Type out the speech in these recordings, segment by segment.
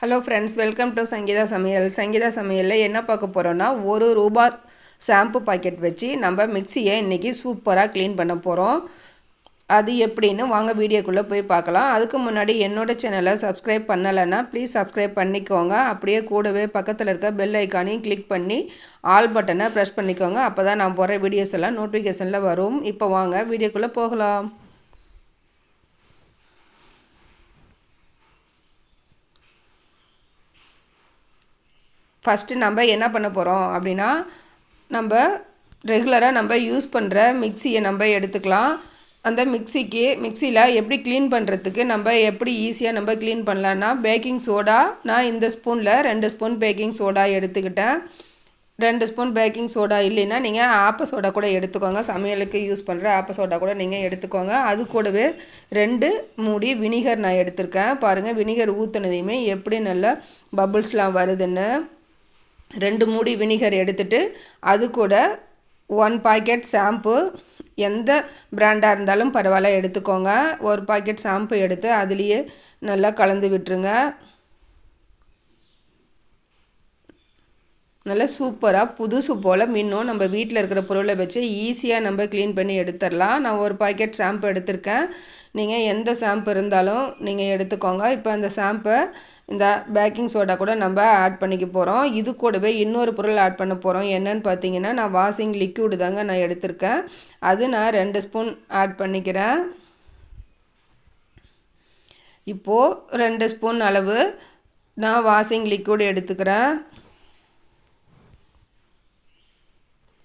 Hello friends, welcome to Sangeetha சமையல். சங்கீதா சமையலில் என்ன பார்க்க போகிறோன்னா, ₹1 ஷாம்பு பாக்கெட் வச்சு நம்ம மிக்சியை இன்றைக்கி சூப்பராக க்ளீன் பண்ண போகிறோம். அது எப்படின்னு வாங்க வீடியோக்குள்ளே போய் பார்க்கலாம். அதுக்கு முன்னாடி என்னோடய சேனலை சப்ஸ்கிரைப் பண்ணலைன்னா ப்ளீஸ் சப்ஸ்கிரைப் பண்ணிக்கோங்க. அப்படியே கூடவே பக்கத்தில் இருக்க பெல் ஐக்கானையும் கிளிக் பண்ணி ஆல் பட்டனை ப்ரெஸ் பண்ணிக்கோங்க. அப்போ தான் நான் போகிற வீடியோஸ் எல்லாம் நோட்டிஃபிகேஷனில் வரும். இப்போ வாங்க வீடியோக்குள்ளே போகலாம். ஃபஸ்ட்டு நம்ம என்ன பண்ண போகிறோம் அப்படின்னா, நம்ம ரெகுலராக நம்ம யூஸ் பண்ணுற மிக்சியை நம்ம எடுத்துக்கலாம். அந்த மிக்சியில் எப்படி க்ளீன் பண்ணுறதுக்கு நம்ம எப்படி ஈஸியாக நம்ம க்ளீன் பண்ணலான்னா, பேக்கிங் சோடா நான் இந்த ஸ்பூனில் 2 ஸ்பூன் பேக்கிங் சோடா எடுத்துக்கிட்டேன். 2 ஸ்பூன் பேக்கிங் சோடா இல்லைன்னா நீங்கள் ஆப்ப சோடா கூட எடுத்துக்கோங்க. சமையலுக்கு யூஸ் பண்ணுற ஆப்ப சோடா கூட நீங்கள் எடுத்துக்கோங்க. அது கூடவே 2 மூடி வினிகர் நான் எடுத்திருக்கேன். பாருங்கள், வினிகர் ஊற்றுனதையுமே எப்படி நல்லா பபுள்ஸ்லாம் வருதுன்னு. 2 மூடி வினிகர் எடுத்துகிட்டு அது கூட 1 பாக்கெட் ஷாம்பு, எந்த பிராண்டாக இருந்தாலும் பரவாயில்ல எடுத்துக்கோங்க. 1 பாக்கெட் ஷாம்பு எடுத்து அதுலேயே நல்லா கலந்து விட்டுருங்க. நல்லா சூப்பராக புதுசு போல் மின்னும். நம்ம வீட்டில் இருக்கிற பொருளை வச்சு ஈஸியாக நம்ம க்ளீன் பண்ணி எடுத்துடலாம். நான் 1 பாக்கெட் ஷாம்பு எடுத்திருக்கேன். நீங்கள் எந்த ஷாம்பு இருந்தாலும் நீங்கள் எடுத்துக்கோங்க. இப்போ அந்த ஷாம்பை இந்த பேக்கிங் சோடா கூட நம்ம ஆட் பண்ணிக்க போகிறோம். இது கூடவே இன்னொரு பொருள் ஆட் பண்ண போகிறோம். என்னன்னு பார்த்தீங்கன்னா, நான் வாஷிங் லிக்விடு தாங்க நான் எடுத்திருக்கேன். அது நான் 2 ஸ்பூன் ஆட் பண்ணிக்கிறேன். இப்போது 2 ஸ்பூன் அளவு நான் வாஷிங் லிக்விட் எடுத்துக்கிறேன்.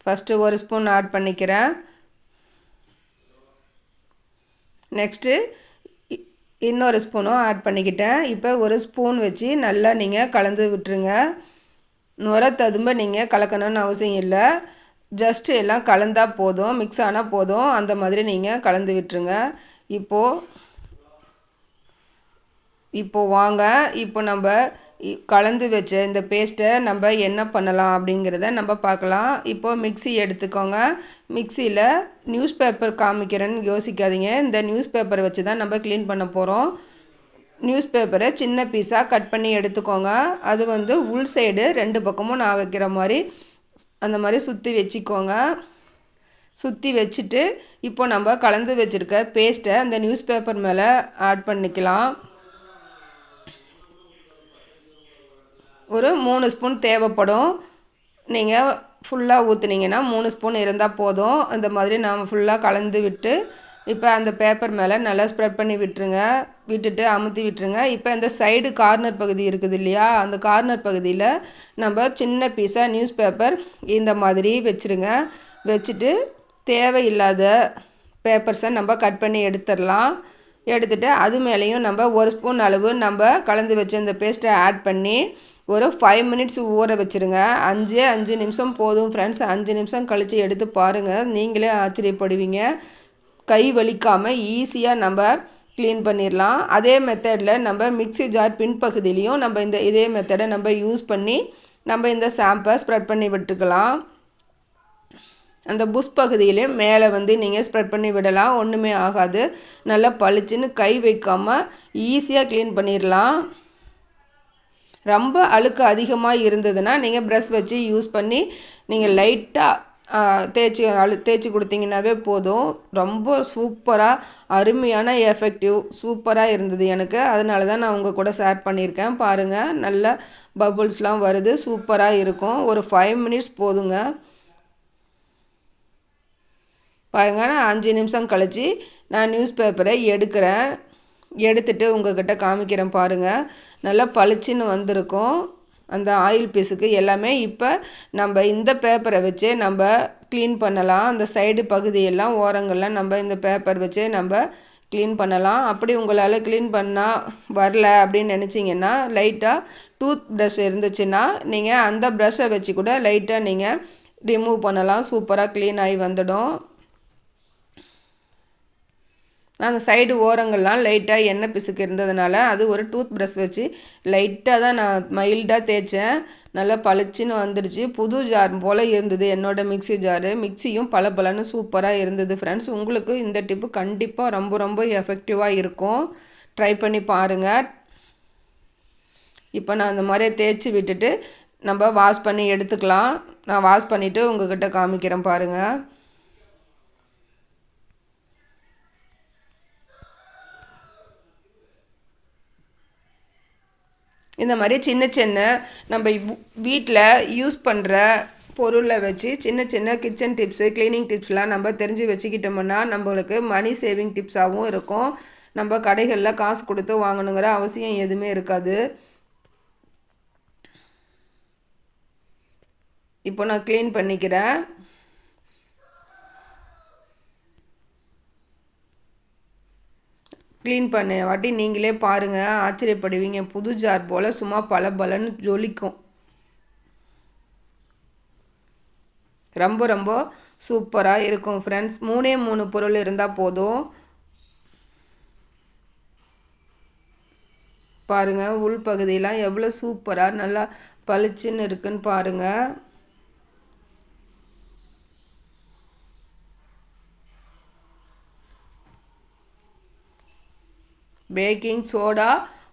ஃபஸ்ட்டு 1 ஸ்பூன் ஆட் பண்ணிக்கிறேன். நெக்ஸ்ட்டு இன்னொரு ஸ்பூனும் ஆட் பண்ணிக்கிட்டேன். இப்போ 1 ஸ்பூன் வச்சு நல்லா நீங்கள் கலந்து விட்டுருங்க. நுர ததும்ப நீங்கள் கலக்கணும்னு அவசியம் இல்லை. ஜஸ்ட்டு எல்லாம் கலந்தால் போதும், மிக்ஸ் ஆனால் போதும். அந்த மாதிரி நீங்கள் கலந்து விட்டுருங்க. இப்போது வாங்க, இப்போ நம்ம கலந்து வச்ச இந்த பேஸ்ட்டை நம்ம என்ன பண்ணலாம் அப்படிங்கிறத நம்ம பார்க்கலாம். இப்போது மிக்சி எடுத்துக்கோங்க. மிக்சியில் நியூஸ் பேப்பர் காமிக்கிறேன்னு யோசிக்காதீங்க. இந்த நியூஸ் பேப்பரை வச்சு தான் நம்ம க்ளீன் பண்ண போகிறோம். நியூஸ் பேப்பரை சின்ன பீஸாக கட் பண்ணி எடுத்துக்கோங்க. அது உள் சைடு 2 பக்கமும் நான் வைக்கிற மாதிரி அந்த மாதிரி சுற்றி வச்சுக்கோங்க. சுற்றி வச்சுட்டு இப்போ நம்ம கலந்து வச்சுருக்க பேஸ்ட்டை அந்த நியூஸ் பேப்பர் மேலே ஆட் பண்ணிக்கலாம். ஒரு 3 ஸ்பூன் தேவைப்படும். நீங்கள் ஃபுல்லாக ஊற்றுனீங்கன்னா 3 ஸ்பூன் இருந்தால் போதும். அந்த மாதிரி நாம் ஃபுல்லாக கலந்து விட்டு இப்போ அந்த பேப்பர் மேலே நல்லா ஸ்ப்ரெட் பண்ணி விட்டுட்டு அமுத்தி விட்டுருங்க. இப்போ இந்த சைடு கார்னர் பகுதி இருக்குது இல்லையா, அந்த கார்னர் பகுதியில் நம்ம சின்ன பீஸாக நியூஸ் பேப்பர் இந்த மாதிரி வச்சுருங்க. வச்சுட்டு தேவையில்லாத பேப்பர்ஸை நம்ம கட் பண்ணி எடுத்துடலாம். எடுத்துகிட்டு அது மேலேயும் நம்ம 1 ஸ்பூன் அளவு நம்ம கலந்து வச்சு இந்த பேஸ்ட்டை ஆட் பண்ணி ஒரு 5 மினிட்ஸ் ஊற வச்சுருங்க. 5 நிமிஷம் போதும் ஃப்ரெண்ட்ஸ். 5 நிமிஷம் கழித்து எடுத்து பாருங்கள், நீங்களே ஆச்சரியப்படுவீங்க. கை வலிக்காமல் ஈஸியாக நம்ம க்ளீன் பண்ணிடலாம். அதே மெத்தடில் நம்ம மிக்ஸி ஜார் பின்பகுதியிலையும் நம்ம இதே மெத்தடை நம்ம யூஸ் பண்ணி நம்ம இந்த ஷாம்பை ஸ்ப்ரெட் பண்ணி விட்டுக்கலாம். அந்த புஷ் பகுதியிலையும் மேலே நீங்கள் ஸ்ப்ரெட் பண்ணி விடலாம். ஒன்றுமே ஆகாது. நல்லா பளிச்சுன்னு கை வைக்காமல் ஈஸியாக க்ளீன் பண்ணிடலாம். ரொம்ப அழுக்கு அதிகமாக இருந்ததுன்னா நீங்கள் ப்ரஷ் வச்சு யூஸ் பண்ணி நீங்கள் லைட்டாக தேய்ச்சி கொடுத்தீங்கன்னாவே போதும். ரொம்ப சூப்பராக அருமையான எஃபெக்டிவ் சூப்பராக இருந்தது எனக்கு. அதனால தான் நான் உங்கள் கூட ஷேர் பண்ணியிருக்கேன். பாருங்கள், நல்ல பபுள்ஸ்லாம் வருது. சூப்பராக இருக்கும். ஒரு 5 மினிட்ஸ் போதுங்க. பாருங்கள், நான் 5 நிமிஷம் கழித்து நான் நியூஸ் பேப்பரை எடுத்துகிட்டு உங்கள்கிட்ட காமிக்கிறேன். பாருங்கள், நல்லா பளிச்சுன்னு வந்திருக்கும் அந்த ஆயில் பீஸுக்கு எல்லாமே. இப்போ நம்ம இந்த பேப்பரை வச்சு நம்ம க்ளீன் பண்ணலாம். அந்த சைடு பகுதியெல்லாம் ஓரங்கள்லாம் நம்ம இந்த பேப்பர் வச்சு நம்ம க்ளீன் பண்ணலாம். அப்படி உங்களால் க்ளீன் பண்ணால் வரல அப்படின்னு நினச்சிங்கன்னா, லைட்டாக டூத் ப்ரஷ் இருந்துச்சுன்னா நீங்கள் அந்த ப்ரஷ்ஷை வச்சு கூட லைட்டாக நீங்கள் ரிமூவ் பண்ணலாம். சூப்பராக க்ளீன் ஆகி வந்துடும். அந்த சைடு ஓரங்கள்லாம் லைட்டாக எண்ணெய் பிசுக்கு இருந்ததுனால அது ஒரு டூத் ப்ரஷ் வச்சு லைட்டாக தான் நான் மைல்டாக தேய்ச்சேன். நல்லா பளிச்சுன்னு வந்துடுச்சு. புது ஜார் போல் இருந்தது என்னோடய மிக்ஸி ஜாரு. மிக்ஸியும் பளபளன்னு சூப்பராக இருந்தது ஃப்ரெண்ட்ஸ். உங்களுக்கு இந்த டிப்பு கண்டிப்பாக ரொம்ப ரொம்ப எஃபெக்டிவாக இருக்கும். ட்ரை பண்ணி பாருங்கள். இப்போ நான் அந்த மாதிரி தேய்ச்சி விட்டுட்டு நம்ம வாஷ் பண்ணி எடுத்துக்கலாம். நான் வாஷ் பண்ணிவிட்டு உங்கள்கிட்ட காமிக்கிறேன் பாருங்கள். இந்த மாதிரி சின்ன சின்ன நம்ம வீட்டில் யூஸ் பண்ணுற பொருளை வச்சு சின்ன சின்ன கிச்சன் டிப்ஸு க்ளீனிங் டிப்ஸ்லாம் நம்ம தெரிஞ்சு வச்சுக்கிட்டோம்னா நம்மளுக்கு மணி சேவிங் டிப்ஸாகவும் இருக்கும். நம்ம கடைகளில் காசு கொடுத்து வாங்கணுங்கிற அவசியம் எதுவுமே இருக்காது. இப்போ நான் க்ளீன் பண்ணிக்கிறேன். க்ளீன் பண்ண வாட்டி நீங்களே பாருங்கள், ஆச்சரியப்படுவீங்க. புது ஜார் போல் சும்மா பலன்னு ஜொலிக்கும். ரொம்ப ரொம்ப சூப்பராக இருக்கும் ஃப்ரெண்ட்ஸ். 3 பொருள் இருந்தால் போதும். பாருங்கள், உள் பகுதியெலாம் எவ்வளோ சூப்பராக நல்லா பளிச்சுன்னு இருக்குன்னு பாருங்கள். பேக்கிங் சோடா,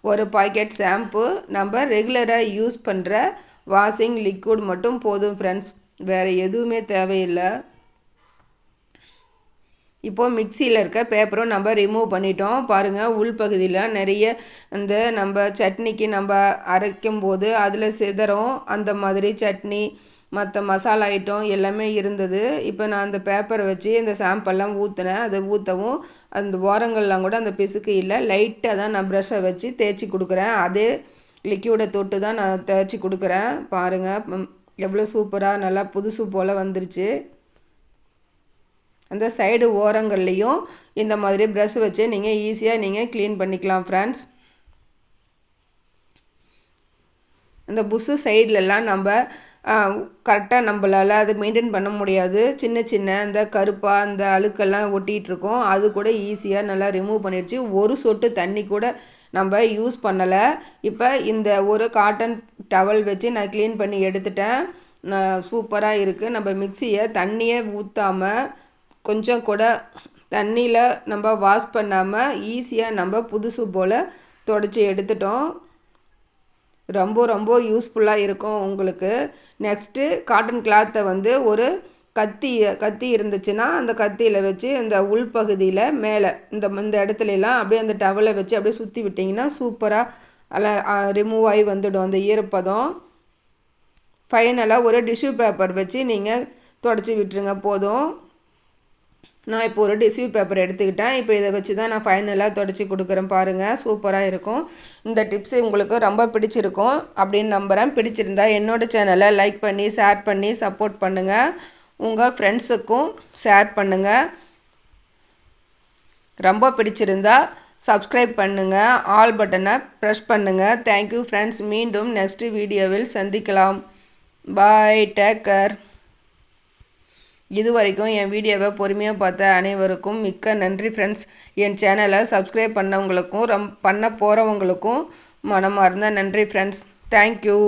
ஒரு பாக்கெட் ஷாம்பு, நம்ம ரெகுலராக யூஸ் பண்ணுற வாஷிங் லிக்விட் மட்டும் போதும் ஃப்ரெண்ட்ஸ். வேறு எதுவுமே தேவையில்லை. இப்போது மிக்சியில் இருக்க பேப்பரும் நம்ம ரிமூவ் பண்ணிட்டோம். பாருங்கள், உள்பகுதியில் நிறைய இந்த நம்ம சட்னிக்கு நம்ம அரைக்கும் போது அதில் சிதறும். அந்த மாதிரி சட்னி மற்ற மசாலா ஐட்டம் எல்லாமே இருந்தது. இப்போ நான் அந்த பேப்பரை வச்சு இந்த ஷாம்பெல்லாம் ஊற்றினேன். அதை ஊற்றவும் அந்த ஓரங்கள்லாம் கூட அந்த பிசுக்கு இல்லை. லைட்டாக தான் நான் ப்ரஷ்ஷை வச்சு தேய்ச்சி கொடுக்குறேன். அதே லிக்யூடை தொட்டு தான் நான் தேய்ச்சி கொடுக்குறேன். பாருங்கள், எவ்வளோ சூப்பராக நல்லா புதுசு போல் வந்துருச்சு. அந்த சைடு ஓரங்கள்லேயும் இந்த மாதிரி ப்ரஷ் வச்சு நீங்கள் ஈஸியாக க்ளீன் பண்ணிக்கலாம் ஃப்ரெண்ட்ஸ். இந்த புஷ்ஷு சைட்லலாம் நம்ம கரெக்டாக நம்மளால் அது மெயின்டைன் பண்ண முடியாது. சின்ன சின்ன இந்த கருப்பாக அந்த அழுக்கெல்லாம் ஒட்டிகிட்ருக்கோம். அது கூட ஈஸியாக நல்லா ரிமூவ் பண்ணிடுச்சு. ஒரு சொட்டு தண்ணி கூட நம்ம யூஸ் பண்ணலை. இப்போ இந்த ஒரு காட்டன் டவல் வச்சு நான் க்ளீன் பண்ணி எடுத்துட்டேன். சூப்பராக இருக்குது. நம்ம மிக்சியை தண்ணியே ஊற்றாமல் கொஞ்சம் கூட தண்ணியில் நம்ம வாஷ் பண்ணாமல் ஈஸியாக நம்ம புதுசு போல் துடைச்சி எடுத்துட்டோம். ரொம்ப ரொம்ப யூஸ்ஃபுல்லாக இருக்கும் உங்களுக்கு. நெக்ஸ்ட்டு காட்டன் கிளாத்தை வந்து ஒரு கத்தி இருந்துச்சுன்னா அந்த கத்தியில் வச்சு இந்த உள்பகுதியில் மேலே இந்த இடத்துலலாம் அப்படியே அந்த டவலை வச்சு அப்படியே சுற்றி விட்டிங்கன்னா சூப்பராக எல்லாம் ரிமூவ் ஆகி வந்துடும் அந்த ஈரப்பதம். ஃபைனலாக ஒரு டிஷ்யூ பேப்பர் வச்சு நீங்கள் துடைச்சி விட்டுருங்க போதும். நான் இப்போ ஒரு டிஷ்யூ பேப்பர் எடுத்துக்கிட்டேன். இப்போ இதை வச்சு தான் நான் ஃபைனலாக துடைச்சி கொடுக்குறேன். பாருங்கள், சூப்பராக இருக்கும். இந்த டிப்ஸ் உங்களுக்கு ரொம்ப பிடிச்சிருக்கும் அப்படின்னு நம்புகிறேன். பிடிச்சிருந்தா என்னோடய சேனலை லைக் பண்ணி ஷேர் பண்ணி சப்போர்ட் பண்ணுங்கள். உங்கள் ஃப்ரெண்ட்ஸுக்கும் ஷேர் பண்ணுங்கள். ரொம்ப பிடிச்சிருந்தா சப்ஸ்கிரைப் பண்ணுங்கள். ஆல் பட்டனை ப்ரெஸ் பண்ணுங்கள். Thank you friends. மீண்டும் நெக்ஸ்ட் வீடியோவில் சந்திக்கலாம். பாய், டேக் கேர். இது வரைக்கும் என் வீடியோவை பொறுமையாக பார்த்த அனைவருக்கும் மிக்க நன்றி ஃப்ரெண்ட்ஸ். என் சேனலை சப்ஸ்கிரைப் பண்ணவங்களுக்கும் பண்ண போகிறவங்களுக்கும் மனமார்ந்த நன்றி ஃப்ரெண்ட்ஸ். தேங்க்யூ.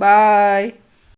பாய்.